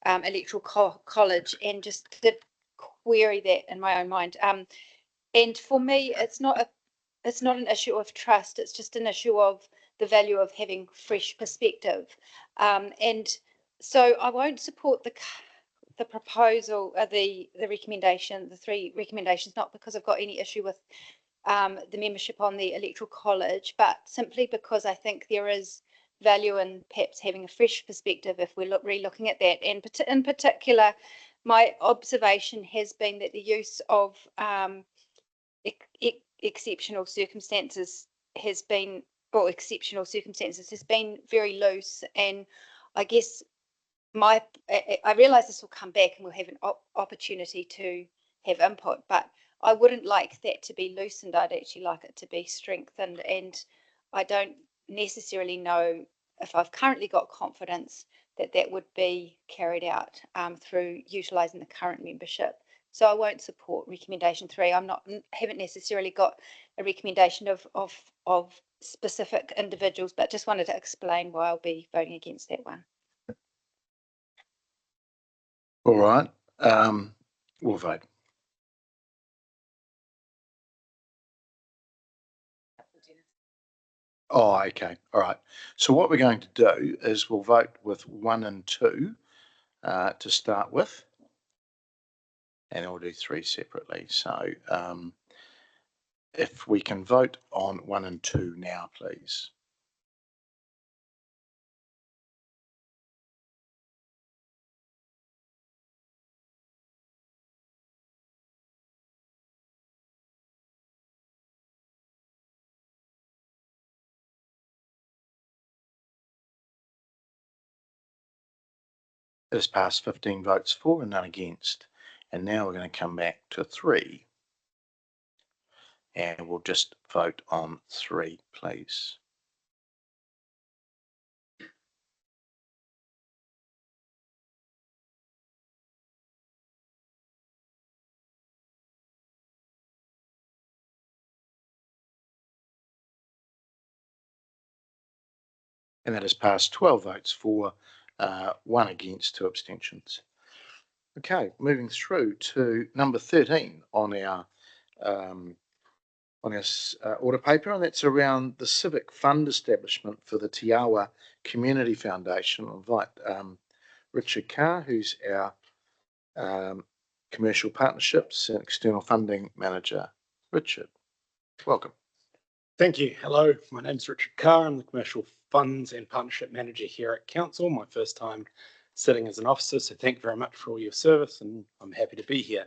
electoral college, and just did query that in my own mind. And for me, it's not an issue of trust. It's just an issue of the value of having fresh perspective. And so I won't support the proposal, the recommendation, the 3 recommendations, not because I've got any issue with the membership on the electoral college, but simply because I think there is value in perhaps having a fresh perspective if we're re-looking at that. And in particular, my observation has been that the use of exceptional circumstances has been very loose, and I guess I realise this will come back and we'll have an opportunity to have input, but I wouldn't like that to be loosened. I'd actually like it to be strengthened, and I don't necessarily know if I've currently got confidence that that would be carried out through utilising the current membership. So I won't support recommendation 3. Haven't necessarily got a recommendation of specific individuals, but just wanted to explain why I'll be voting against that one. All right, we'll vote. Oh, okay. All right. So what we're going to do is we'll vote with 1 and 2 to start with, and we'll do 3 separately. So if we can vote on 1 and 2 now, please. It has passed 15 votes for and none against. And now we're going to come back to 3. And we'll just vote on 3, please. And that has passed 12 votes for, 1 against, 2 abstentions. Okay, moving through to number 13 on our order paper, and that's around the civic fund establishment for the Te Awa Community Foundation. I'll invite Richard Carr, who's our Commercial Partnerships and External Funding Manager. Richard, welcome. Thank you. Hello, my name's Richard Carr. I'm the Commercial Funds and Partnership Manager here at Council. My first time sitting as an officer, so thank you very much for all your service, and I'm happy to be here.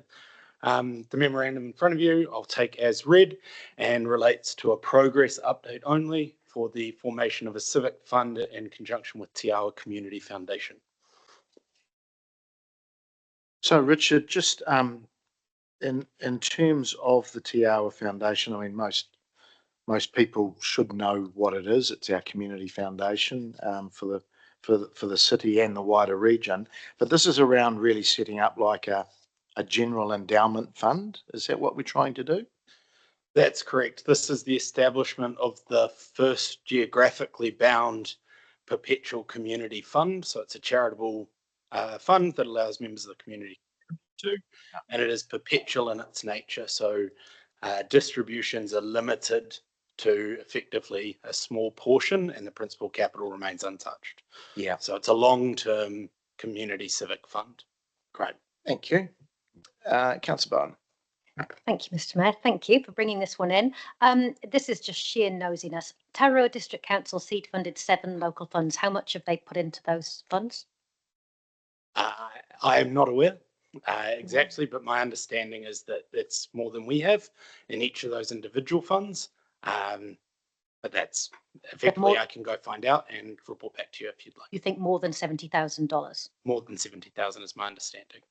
The memorandum in front of you I'll take as read and relates to a progress update only for the formation of a civic fund in conjunction with Te Awa Community Foundation. So Richard, just in terms of the Te Awa Foundation, I mean most people should know what it is. It's our community foundation for the city and the wider region, but this is around really setting up like a general endowment fund. Is that what we're trying to do? That's correct. This is the establishment of the first geographically bound perpetual community fund. So it's a charitable fund that allows members of the community to, and it is perpetual in its nature. So distributions are limited to effectively a small portion, and the principal capital remains untouched. Yeah. So it's a long-term community civic fund. Great. Thank you. Councillor Barton. Thank you, Mr. Mayor. Thank you for bringing this one in. This is just sheer nosiness. Tararua District Council seed funded 7 local funds. How much have they put into those funds? I am not aware exactly, but my understanding is that it's more than we have in each of those individual funds. But that's effectively, I can go find out and report back to you if you'd like. You think more than $70,000? More than 70,000 is my understanding.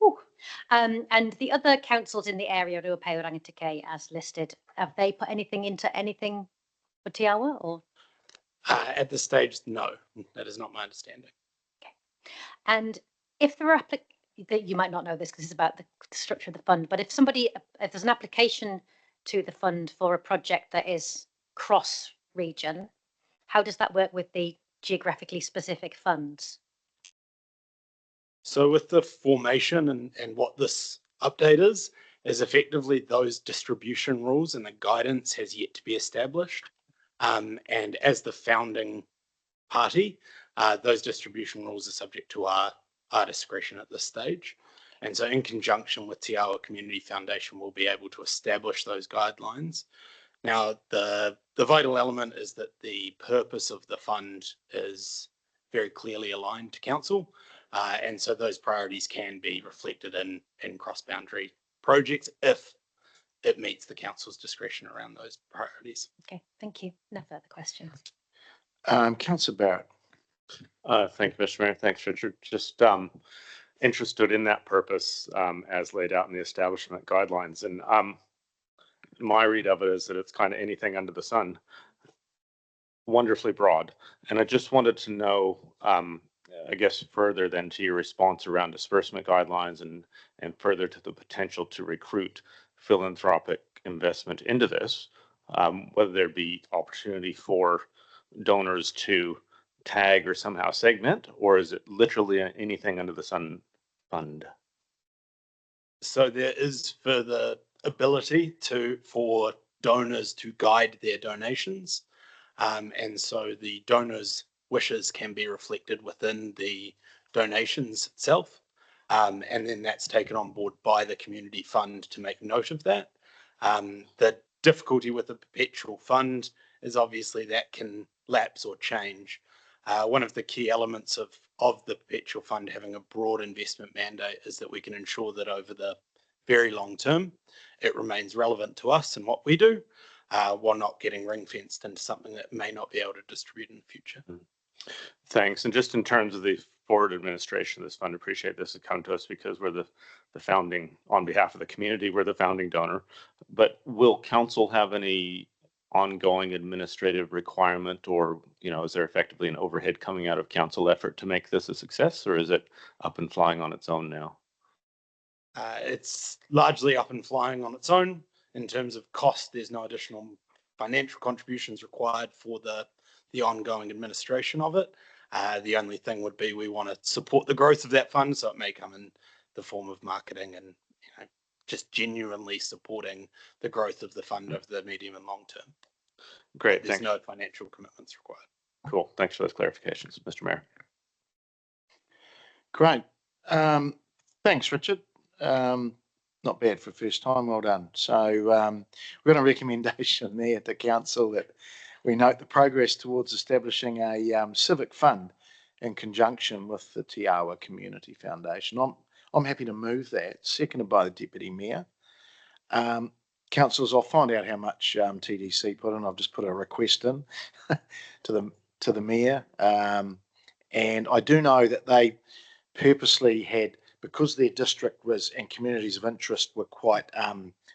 And the other councils in the area, Ruapeu, Rangitikei, as listed, have they put anything into anything for Te Awa, or? At this stage, no, that is not my understanding. Okay. And if there are you might not know this because it's about the structure of the fund, but if there's an application to the fund for a project that is cross region, how does that work with the geographically specific funds? So with the formation and what this update is effectively those distribution rules and the guidance has yet to be established. And as the founding party, those distribution rules are subject to our discretion at this stage. And so in conjunction with Te Awa Community Foundation, we'll be able to establish those guidelines. Now, the vital element is that the purpose of the fund is very clearly aligned to council. And so those priorities can be reflected in cross-boundary projects if it meets the council's discretion around those priorities. Okay, thank you. No further questions. Councillor Barrett. Thank you, Mr. Mayor. Thanks, Richard. Just interested in that purpose as laid out in the establishment guidelines. And my read of it is that it's kind of anything under the sun, wonderfully broad. And I just wanted to know, I guess, further than to your response around disbursement guidelines and further to the potential to recruit philanthropic investment into this, whether there be opportunity for donors to tag or somehow segment, or is it literally anything under the sun fund? So there is further ability for donors to guide their donations. And so the donors' wishes can be reflected within the donations itself. And then that's taken on board by the community fund to make note of that. The difficulty with the perpetual fund is obviously that can lapse or change. One of the key elements of the perpetual fund having a broad investment mandate is that we can ensure that over the very long term, it remains relevant to us and what we do, while not getting ring fenced into something that may not be able to distribute in the future. Thanks. And just in terms of the forward administration of this fund, appreciate this has come to us because we're the founding, on behalf of the community, we're the founding donor. But will council have any ongoing administrative requirement, or is there effectively an overhead coming out of council effort to make this a success, or is it up and flying on its own now? It's largely up and flying on its own. In terms of cost, there's no additional financial contributions required for the ongoing administration of it. The only thing would be we want to support the growth of that fund, so it may come in the form of marketing and just genuinely supporting the growth of the fund over the medium and long term. Great, There's thanks. no financial commitments required. Cool, thanks for those clarifications, Mr. Mayor. Great. Thanks, Richard. Not bad for first time. Well done. So we've got a recommendation there to council that we note the progress towards establishing a civic fund in conjunction with the Te Awa Community Foundation. I'm happy to move that, seconded by the Deputy Mayor. Councillors, I'll find out how much TDC put in. I've just put a request in to the Mayor. And I do know that they purposely had, because their district was and communities of interest were quite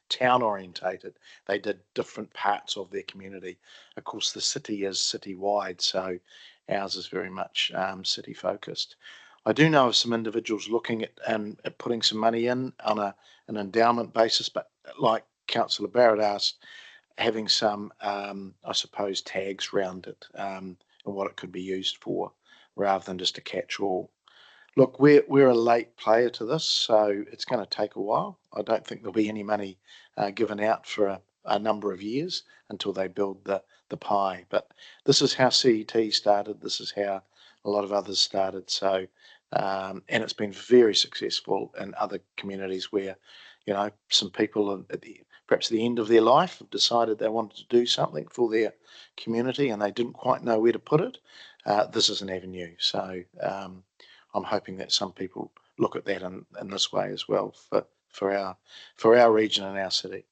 town orientated, they did different parts of their community. Of course, the city is city-wide, so ours is very much city focused. I do know of some individuals looking at putting some money in on an endowment basis, but like Councillor Barrett asked, having some, I suppose, tags around it and what it could be used for, rather than just a catch-all. Look, we're a late player to this, so it's going to take a while. I don't think there'll be any money given out for a number of years until they build the pie. But this is how CET started. This is how a lot of others started. So, and it's been very successful in other communities where, some people at perhaps the end of their life have decided they wanted to do something for their community and they didn't quite know where to put it. This is an avenue. So I'm hoping that some people look at that in this way as well for our region and our city.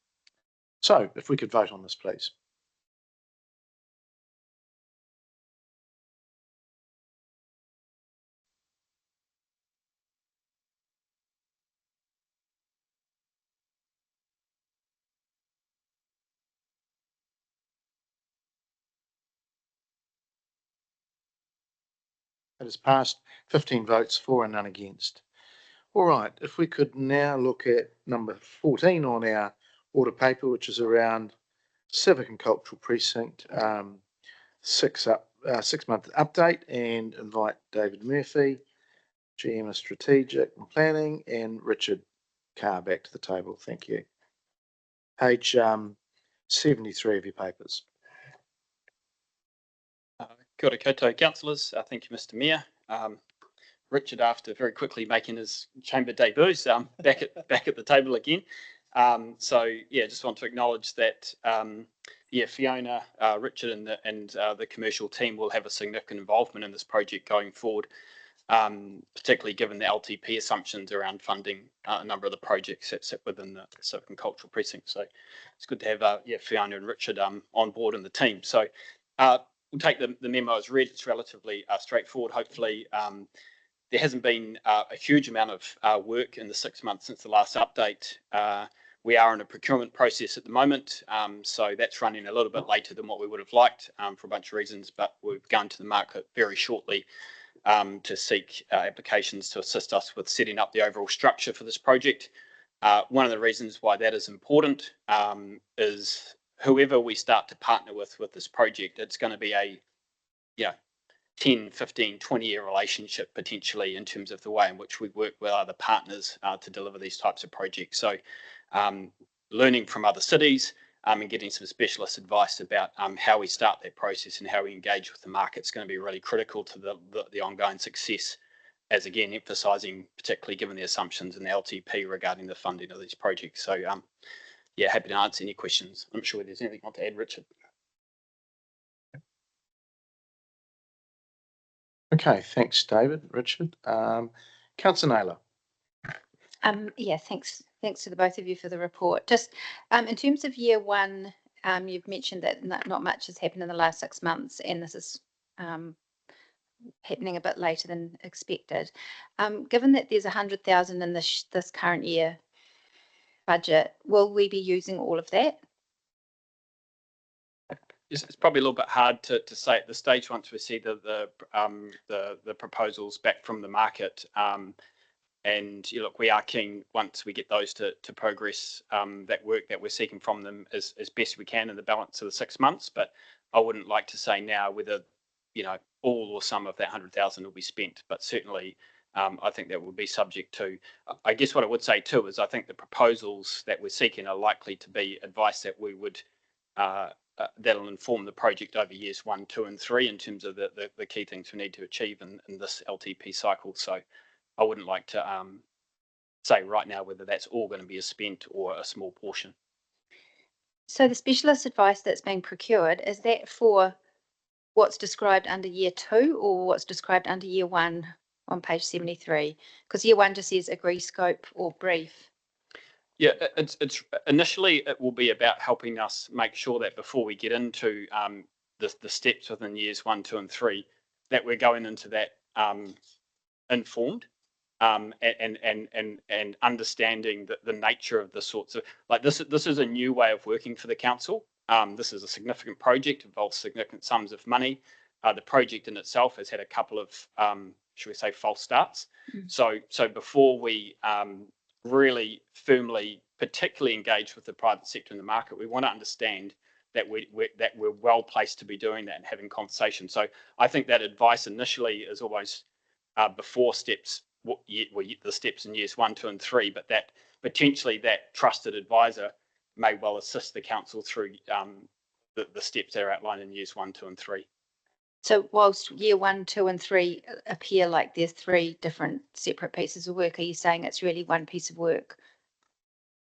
So if we could vote on this, please. It has passed, 15 votes for and none against. All right, if we could now look at number 14 on our order paper, which is around civic and cultural precinct, 6 month update, and invite David Murphy. GM of Strategic and Planning, and Richard Carr back to the table. Thank you. Page 73 of your papers. Kia ora koutou, councillors. Thank you, Mr. Mayor. Richard, after very quickly making his chamber debuts, back at the table again. So yeah, just want to acknowledge that Fiona, Richard, and the commercial team will have a significant involvement in this project going forward, particularly given the LTP assumptions around funding a number of the projects that sit within the civic and cultural precinct. So it's good to have Fiona and Richard on board in the team. So we'll take the memo as read. It's relatively straightforward. Hopefully, there hasn't been a huge amount of work in the 6 months since the last update. We are in a procurement process at the moment, so that's running a little bit later than what we would have liked for a bunch of reasons, but we're going to the market very shortly to seek applications to assist us with setting up the overall structure for this project. One of the reasons why that is important is whoever we start to partner with this project, it's going to be a 10, 15, 20-year relationship potentially in terms of the way in which we work with other partners to deliver these types of projects. So learning from other cities and getting some specialist advice about how we start that process and how we engage with the market is going to be really critical to the ongoing success, as again emphasising, particularly given the assumptions in the LTP regarding the funding of these projects. So yeah, happy to answer any questions. I'm sure there's anything you want to add, Richard. Okay, thanks, David. Richard. Councillor Naylor. Yeah, thanks to the both of you for the report. Just in terms of year one, you've mentioned that not much has happened in the last 6 months, and this is happening a bit later than expected. Given that there's 100,000 in this current year budget, will we be using all of that? It's probably a little bit hard to say at this stage once we see the proposals back from the market. And look, we are keen once we get those to progress that work that we're seeking from them as best we can in the balance of the 6 months. But I wouldn't like to say now whether all or some of that 100,000 will be spent. But certainly, I think that will be subject to. I guess what I would say too is I think the proposals that we're seeking are likely to be advice that we would that'll inform the project over years 1, 2, and 3 in terms of the key things we need to achieve in this LTP cycle. So I wouldn't like to say right now whether that's all going to be spent or a small portion. So the specialist advice that's being procured, is that for what's described under year 2 or what's described under year 1 on page 73? Because year 1 just says agree scope or brief. Yeah, it's initially it will be about helping us make sure that before we get into the steps within years 1, 2, and 3, that we're going into that informed and understanding the nature of the sorts of this is a new way of working for the council. This is a significant project, involves significant sums of money. The project in itself has had a couple of should we say false starts. So before we really firmly, particularly engage with the private sector in the market, we want to understand that we're well placed to be doing that and having conversations. So I think that advice initially is always before steps, the steps in years 1, 2, and 3, but that potentially that trusted advisor may well assist the council through the steps that are outlined in years 1, 2, and 3. So whilst year 1, 2, and 3 appear like there's 3 different separate pieces of work, are you saying it's really one piece of work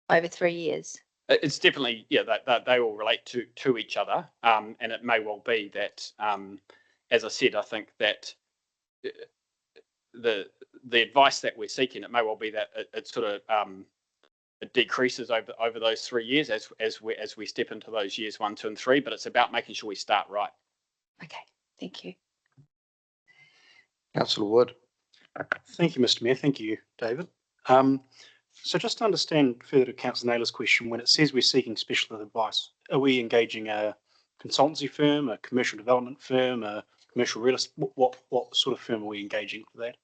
over 3 years? It's definitely, yeah, they all relate to each other, and it may well be that, as I said, I think that the advice that we're seeking, it may well be that it sort of it decreases over those 3 years as we step into those years 1, 2, and 3. But it's about making sure we start right. Okay, thank you. Councillor Wood. Thank you, Mr. Mayor. Thank you, David. So just to understand further to Councillor Naylor's question, when it says we're seeking specialist advice, are we engaging a consultancy firm, a commercial development firm, a commercial real estate? What sort of firm are we engaging for that?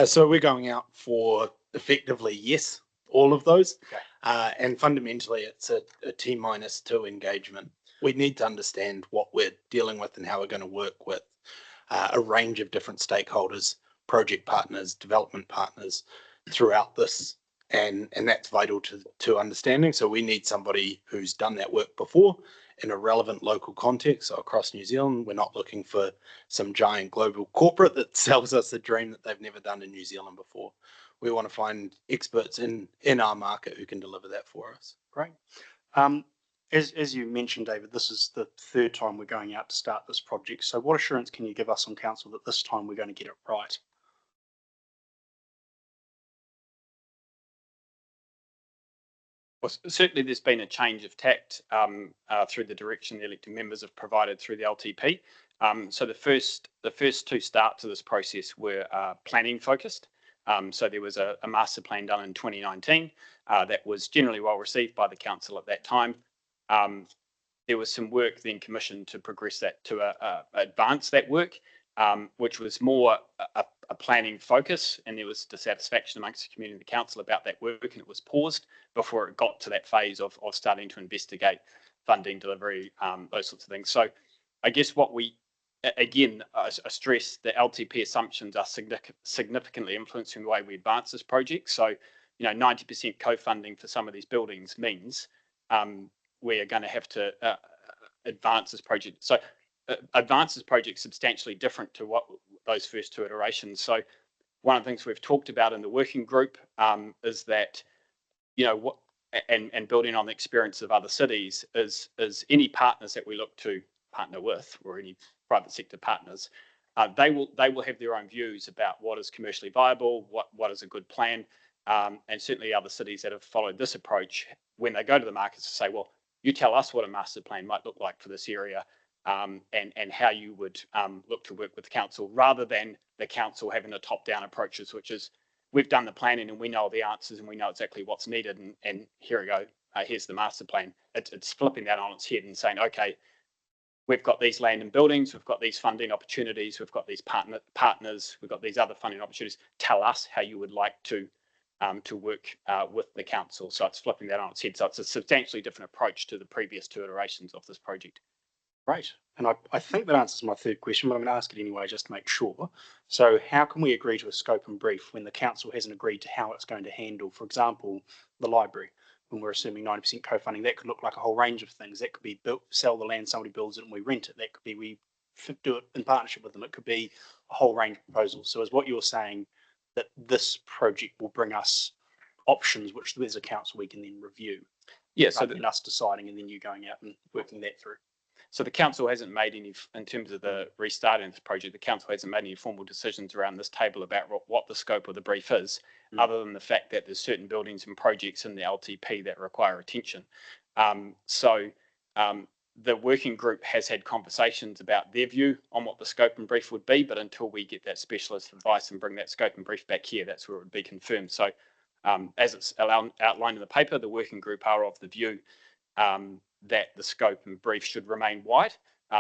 So we're going out for effectively, yes, all of those. Okay. And fundamentally, it's a T-2 engagement. We need to understand what we're dealing with and how we're going to work with a range of different stakeholders, project partners, development partners throughout this. And that's vital to understanding. So we need somebody who's done that work before in a relevant local context. So across New Zealand, we're not looking for some giant global corporate that sells us a dream that they've never done in New Zealand before. We want to find experts in our market who can deliver that for us. Great. As you mentioned, David, this is the third time we're going out to start this project. So what assurance can you give us on council that this time we're going to get it right? Well, certainly there's been a change of tact through the direction the elected members have provided through the LTP. So the first two starts of this process were planning focused. So there was a master plan done in 2019 that was generally well received by the council at that time. There was some work then commissioned to progress that to advance that work, which was more a planning focus, and there was dissatisfaction amongst the community and the council about that work, and it was paused before it got to that phase of starting to investigate funding, delivery, those sorts of things. So I guess what we, again, I stress the LTP assumptions are significantly influencing the way we advance this project. So, 90% co-funding for some of these buildings means we are going to have to advance this project. So advance this project substantially different to what those first two iterations. So one of the things we've talked about in the working group is that, and building on the experience of other cities is any partners that we look to partner with, or any private sector partners, they will have their own views about what is commercially viable, what is a good plan, and certainly other cities that have followed this approach, when they go to the markets to say, well, you tell us what a master plan might look like for this area, and how you would look to work with the council, rather than the council having a top-down approaches, which is, we've done the planning and we know the answers and we know exactly what's needed, and here we go, here's the master plan. It's flipping that on its head and saying, okay, we've got these land and buildings, we've got these funding opportunities, we've got these partners, we've got these other funding opportunities. Tell us how you would like to work with the council. So it's flipping that on its head. So it's a substantially different approach to the previous two iterations of this project. Great. And I think that answers my third question, but I'm going to ask it anyway just to make sure. So how can we agree to a scope and brief when the council hasn't agreed to how it's going to handle, for example, the library? When we're assuming 90% co-funding, that could look like a whole range of things. That could be sell the land, somebody builds it and we rent it. That could be we do it in partnership with them. It could be a whole range of proposals. So is what you're saying that this project will bring us options which as a council we can then review? Yeah, so than us deciding and then you going out and working that through. So the council hasn't made any, in terms of the restarting this project, the council hasn't made any formal decisions around this table about what the scope of the brief is, other than the fact that there's certain buildings and projects in the LTP that require attention. The working group has had conversations about their view on what the scope and brief would be, but until we get that specialist advice and bring that scope and brief back here, that's where it would be confirmed. So as it's outlined in the paper, the working group are of the view that the scope and brief should remain wide,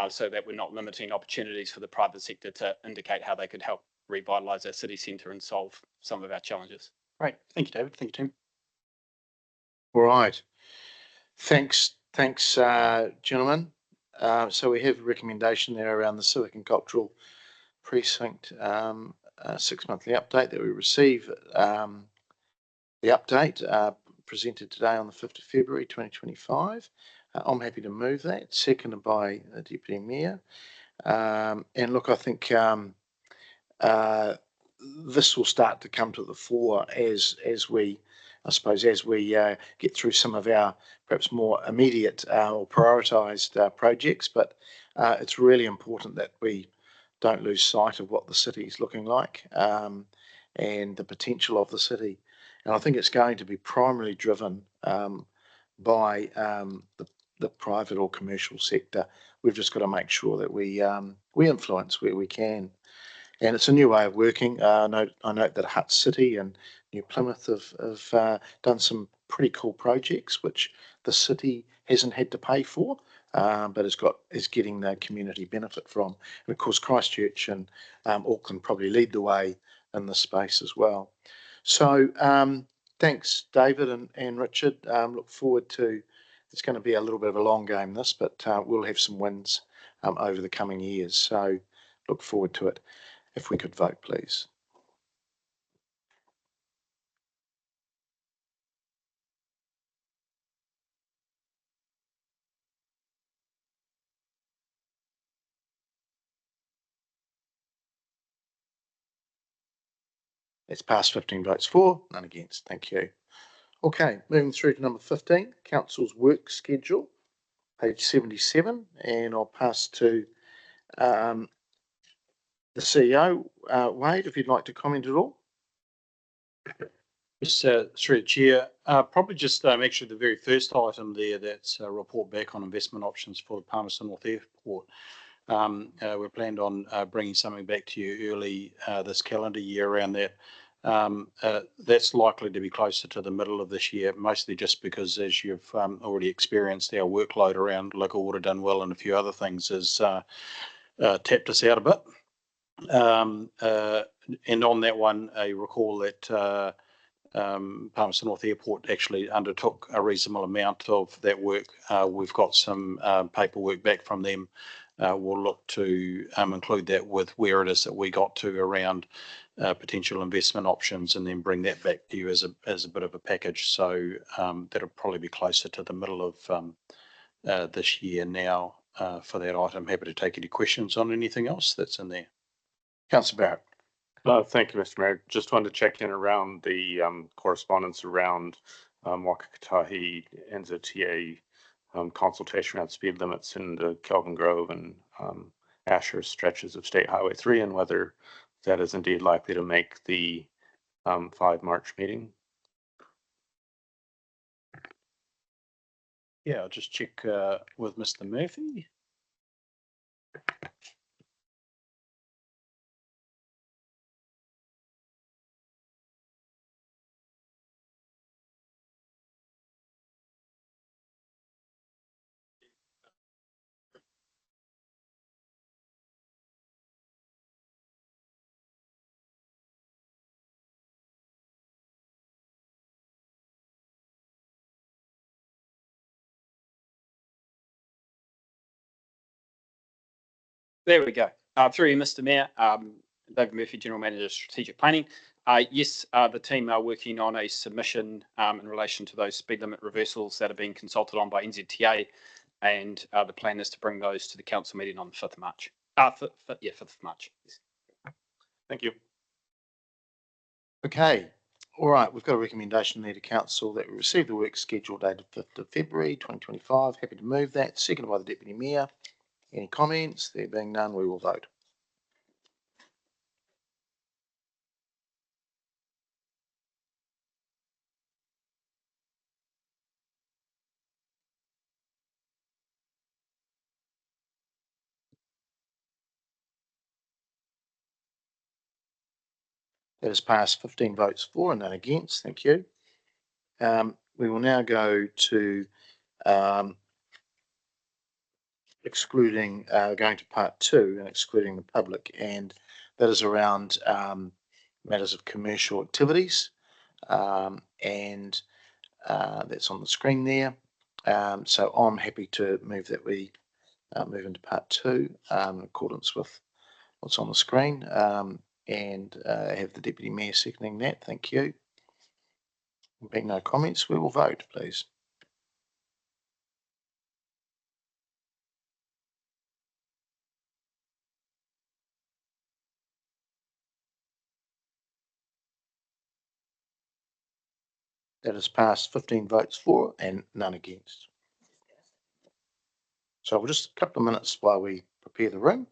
so that we're not limiting opportunities for the private sector to indicate how they could help revitalise our city centre and solve some of our challenges. Great. Thank you, David. Thank you, Tim. All right. Thanks, gentlemen. So we have a recommendation there around the Civic and Cultural Precinct 6-monthly update that we receive. The update presented today on the 5th of February 2025. I'm happy to move that, seconded by the Deputy Mayor. And look, I think this will start to come to the fore as we get through some of our perhaps more immediate or prioritised projects. But it's really important that we don't lose sight of what the city is looking like and the potential of the city. And I think it's going to be primarily driven by the private or commercial sector. We've just got to make sure that we influence where we can. And it's a new way of working. I note that Hutt City and New Plymouth have done some pretty cool projects, which the city hasn't had to pay for, but is getting the community benefit from. And of course, Christchurch and Auckland probably lead the way in this space as well. So thanks, David and Richard. Look forward to, it's going to be a little bit of a long game this, but we'll have some wins over the coming years. So look forward to it. If we could vote, please. It's passed 15 votes for, none against. Thank you. Okay, moving through to number 15, Council's work schedule, page 77, and I'll pass to the CEO, Wade, if you'd like to comment at all. Yes, through the chair, probably just actually the very first item there, that's a report back on investment options for the Palmerston North Airport. We're planned on bringing something back to you early this calendar year around that. That's likely to be closer to the middle of this year, mostly just because, as you've already experienced, our workload around local water done well and a few other things has tapped us out a bit. And on that one, I recall that Palmerston North Airport actually undertook a reasonable amount of that work. We've got some paperwork back from them. We'll look to include that with where it is that we got to around potential investment options, and then bring that back to you as a bit of a package. So that'll probably be closer to the middle of this year now for that item. Happy to take any questions on anything else that's in there. Councillor Barrett. Thank you, Mr. Mayor. Just wanted to check in around the correspondence around Wakakatahi NZTA consultation around speed limits in the Kelvin Grove and Asher stretches of State Highway 3, and whether that is indeed likely to make the 5 March meeting. Yeah, I'll just check with Mr. Murphy. There we go. Through you, Mr. Mayor, David Murphy, General Manager, Strategic Planning. Yes, the team are working on a submission in relation to those speed limit reversals that are being consulted on by NZTA, and the plan is to bring those to the council meeting on the 5th of March. 5th of March. Yes. Thank you. Okay, all right, we've got a recommendation there to council that we receive the work schedule dated 5th of February 2025. Happy to move that. Seconded by the Deputy Mayor. Any comments? There being none, we will vote. That has passed 15 votes for and none against. Thank you. We will now go to going to part 2 and excluding the public, and that is around matters of commercial activities, and that's on the screen there. So I'm happy to move that we move into part 2 in accordance with what's on the screen, and have the Deputy Mayor seconding that. Thank you. Being no comments, we will vote, please. That has passed 15 votes for and none against. So we'll just a couple of minutes while we prepare the room.